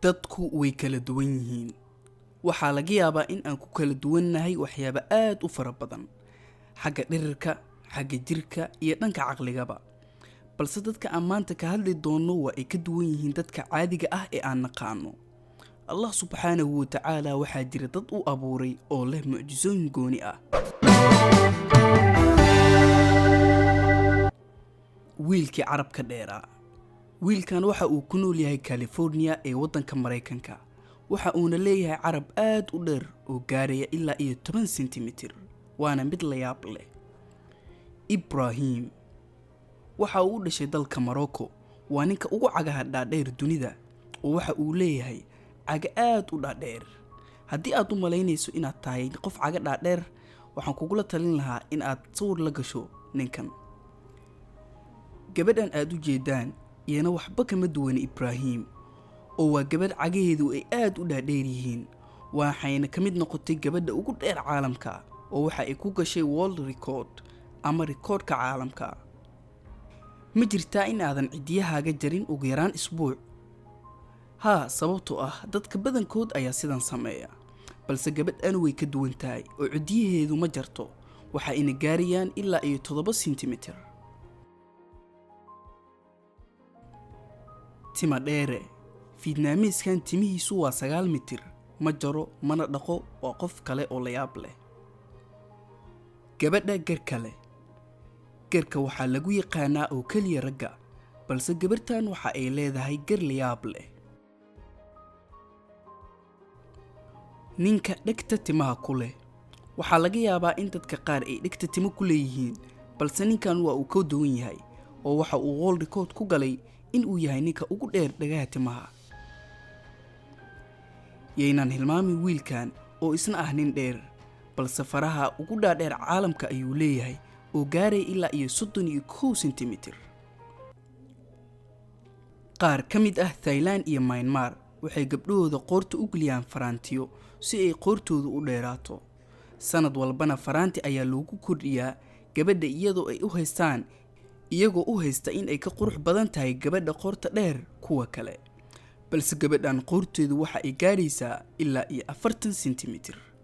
dadku way kala duwan yihiin. Waxaa laga yaabaa in aan ku kala duwannahay waxyaabo aad u fara badan, xagga dhirirka, xagga jirka iyo dhanka caqligaba. Balse dadka aan maanta ka hadli doono waa ay ka duwan yihiin dadka caadiga ah ee aan naqaano. Allah subxaanahu wa tacaala waxaa jira dad u abuuray oo leh mucjisooyin gooni ah. Wiilkii carabka dheeraa. Wiilkan waxa uu ku nool yahay California ee waddanka Mareykanka. Waxa uuna leeyahay carab aad u dheer oo gaaraya ilaa 10 sentimitir, waana mid la yaab leh. Ibrahim waxa uu dhashay dalka Morocco, waa ninka ugu cagaha dhaadheer dunida oo waxa uu leeyahay caga aad u dhaadheer. Haddii aad u malaynayso inaad tahay qof caga dhaadheer, waxaan kugula talin lahaa in aad sawir la gasho ninkan. Gabadhan aad u jeedaan iyana waxba kama duwan Ibrahim, oo waa gabadh cagaheedu ay aad u dhaadheer yihiin, waxayna ka mid noqotay gabadha ugu dheer caalamka oo waxa ay ku gashay world record ama rikoodhka caalamka. Ma jirtaa in aadan cidiyahaaga jarin ugu yaraan isbuuc? Haa, sababtoo ah dadka badankood ayaa sidan sameeya, balse gabadhan way ka duwan tahay oo cidiyaheedu ma jarto, waxa ayna gaarayaan ilaa 7 sentimitir. Tima dheere. Vietnamese-kan timihiisu waa 9 mitir, ma jaro mana dhaqo, waa qof kale oo la yaab leh. Gabadha garka leh. Garka waxaa lagu yaqaanaa oo kaliya ragga, balse gabartan waxa ay leedahay gar la yaab leh. Ninka dhegta timaha ku leh. Waxaa laga yaabaa in dadka qaar ay dhegta timo ku leeyihiin, balse ninkan waa uu ka duwan yahay oo waxa uu world record ku galay in uu yahay ninka ugu dheer dhagaha timaha. Yaynan hilmaamin wiilkan oo isna ah nin dheer, balse faraha ugu dhaadheer caalamka ayuu leeyahay oo gaaray ilaa 31 sentimitir. Qaar ka mid ah Thailand iyo Myanmar waxay gabdhahooda qoorta u geliyaan faraantiyo si ay qoortoodu u dheeraato. Sanad walbana faraanti ayaa loogu kordhiyaa gabadha iyagoo u haysta in ay ka qurux badan tahay gabadha qoorta dheer kuwa kale. Balse gabadhan qoorteedu waxa ay gaaraysaa ilaa 40 sentimitir.